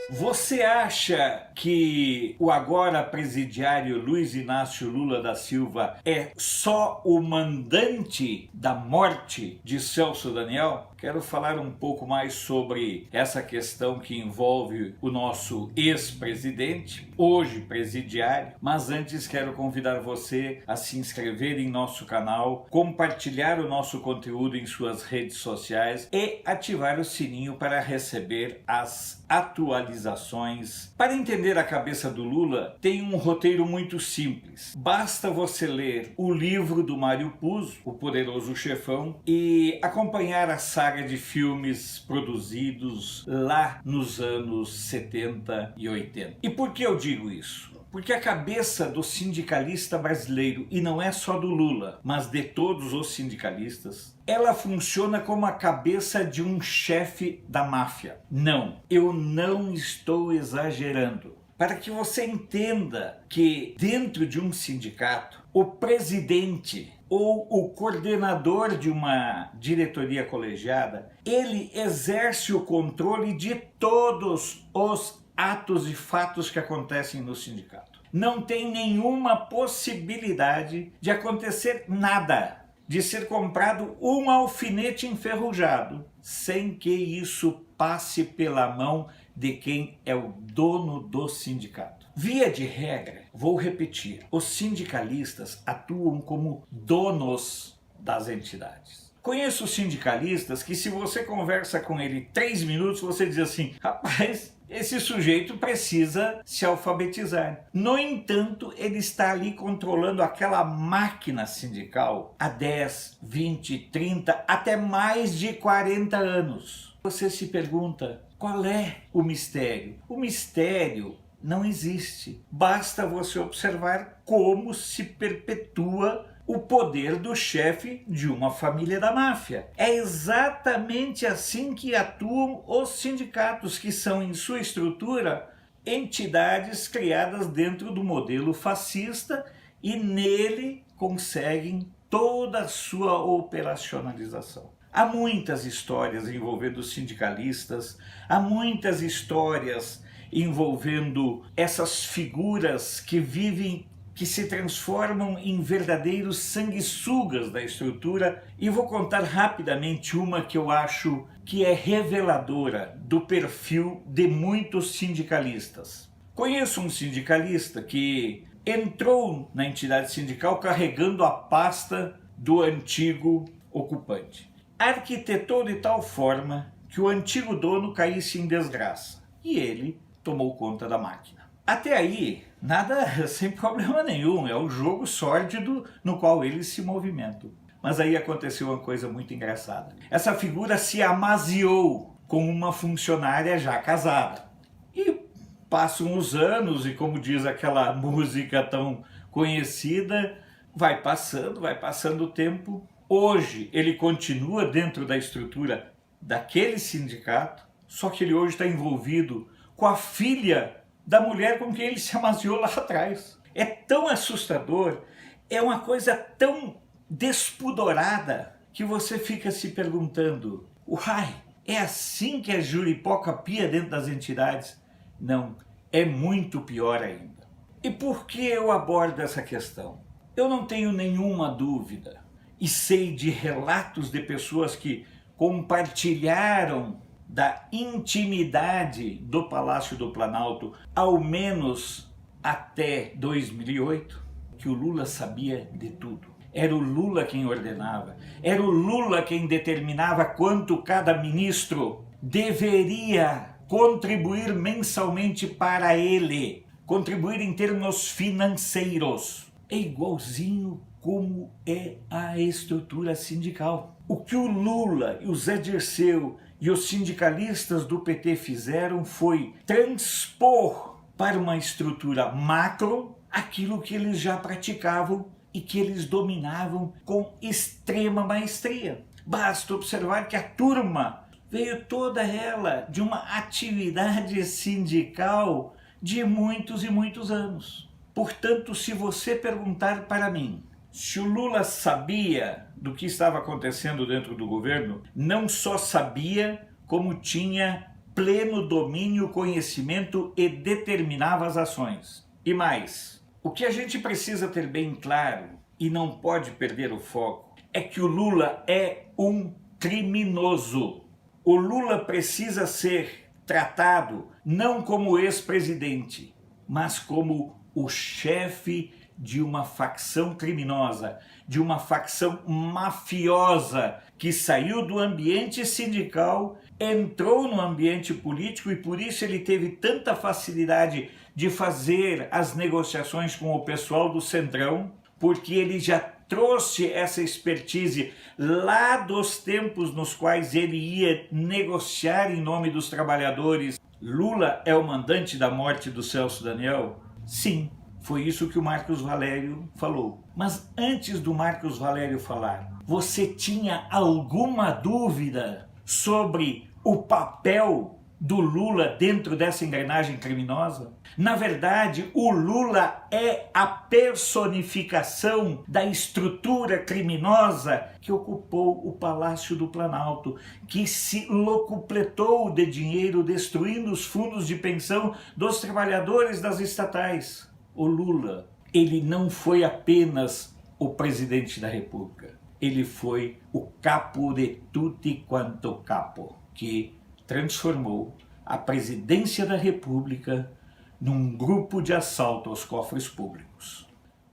Você acha que o agora presidiário Luiz Inácio Lula da Silva é só o mandante da morte de Celso Daniel? Quero falar um pouco mais sobre essa questão que envolve o nosso ex-presidente, hoje presidiário, mas antes quero convidar você a se inscrever em nosso canal, compartilhar o nosso conteúdo em suas redes sociais e ativar o sininho para receber as atualizações. Para entender a cabeça do Lula, tem um roteiro muito simples. Basta você ler o livro do Mário Puzo, O Poderoso Chefão, e acompanhar a saga de filmes produzidos lá nos anos 70 e 80. E por que eu digo isso? Porque a cabeça do sindicalista brasileiro, e não é só do Lula, mas de todos os sindicalistas, ela funciona como a cabeça de um chefe da máfia. Não, eu não estou exagerando. Para que você entenda que dentro de um sindicato, o presidente ou o coordenador de uma diretoria colegiada, ele exerce o controle de todos os atos e fatos que acontecem no sindicato. Não tem nenhuma possibilidade de acontecer nada, de ser comprado um alfinete enferrujado, sem que isso passe pela mão de quem é o dono do sindicato. Via de regra, vou repetir, os sindicalistas atuam como donos das entidades. Conheço sindicalistas que, se você conversa com ele 3 minutos, você diz assim: rapaz, esse sujeito precisa se alfabetizar. No entanto, ele está ali controlando aquela máquina sindical há 10, 20, 30, até mais de 40 anos. Você se pergunta, qual é o mistério? O mistério não existe. Basta você observar como se perpetua o poder do chefe de uma família da máfia. É exatamente assim que atuam os sindicatos, que são, em sua estrutura, entidades criadas dentro do modelo fascista e nele conseguem toda a sua operacionalização. Há muitas histórias envolvendo sindicalistas, há muitas histórias envolvendo essas figuras que vivem, que se transformam em verdadeiros sanguessugas da estrutura, e vou contar rapidamente uma que eu acho que é reveladora do perfil de muitos sindicalistas. Conheço um sindicalista que entrou na entidade sindical carregando a pasta do antigo ocupante. Arquitetou de tal forma que o antigo dono caísse em desgraça, e ele tomou conta da máquina. Até aí, nada sem problema nenhum, é o jogo sórdido no qual eles se movimentam. Mas aí aconteceu uma coisa muito engraçada. Essa figura se amaziou com uma funcionária já casada. E passam os anos e, como diz aquela música tão conhecida, vai passando o tempo. Hoje ele continua dentro da estrutura daquele sindicato, só que ele hoje está envolvido com a filha da mulher com quem ele se amaziou lá atrás. É tão assustador, é uma coisa tão despudorada, que você fica se perguntando: uai, é assim que a juripoca pia dentro das entidades? Não, é muito pior ainda. E por que eu abordo essa questão? Eu não tenho nenhuma dúvida, e sei de relatos de pessoas que compartilharam da intimidade do Palácio do Planalto, ao menos até 2008, que o Lula sabia de tudo. Era o Lula quem ordenava, era o Lula quem determinava quanto cada ministro deveria contribuir mensalmente para ele, contribuir em termos financeiros. É igualzinho como é a estrutura sindical. O que o Lula e o Zé Dirceu e os sindicalistas do PT fizeram foi transpor para uma estrutura macro aquilo que eles já praticavam e que eles dominavam com extrema maestria. Basta observar que a turma veio toda ela de uma atividade sindical de muitos e muitos anos. Portanto, se você perguntar para mim se o Lula sabia do que estava acontecendo dentro do governo, não só sabia, como tinha pleno domínio, conhecimento e determinava as ações. E mais, o que a gente precisa ter bem claro e não pode perder o foco é que o Lula é um criminoso. O Lula precisa ser tratado não como ex-presidente, mas como o chefe de uma facção criminosa, de uma facção mafiosa que saiu do ambiente sindical, entrou no ambiente político e por isso ele teve tanta facilidade de fazer as negociações com o pessoal do Centrão, porque ele já trouxe essa expertise lá dos tempos nos quais ele ia negociar em nome dos trabalhadores. Lula é o mandante da morte do Celso Daniel? Sim, foi isso que o Marcos Valério falou. Mas antes do Marcos Valério falar, você tinha alguma dúvida sobre o papel do Lula dentro dessa engrenagem criminosa? Na verdade, o Lula é a personificação da estrutura criminosa que ocupou o Palácio do Planalto, que se locupletou de dinheiro, destruindo os fundos de pensão dos trabalhadores das estatais. O Lula, ele não foi apenas o presidente da República, ele foi o capo de tutti quanto capo, que transformou a presidência da República num grupo de assalto aos cofres públicos.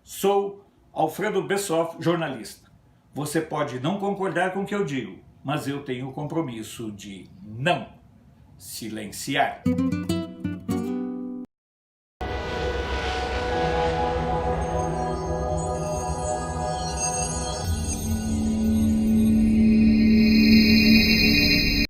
Sou Alfredo Bessoff, jornalista. Você pode não concordar com o que eu digo, mas eu tenho o compromisso de não silenciar.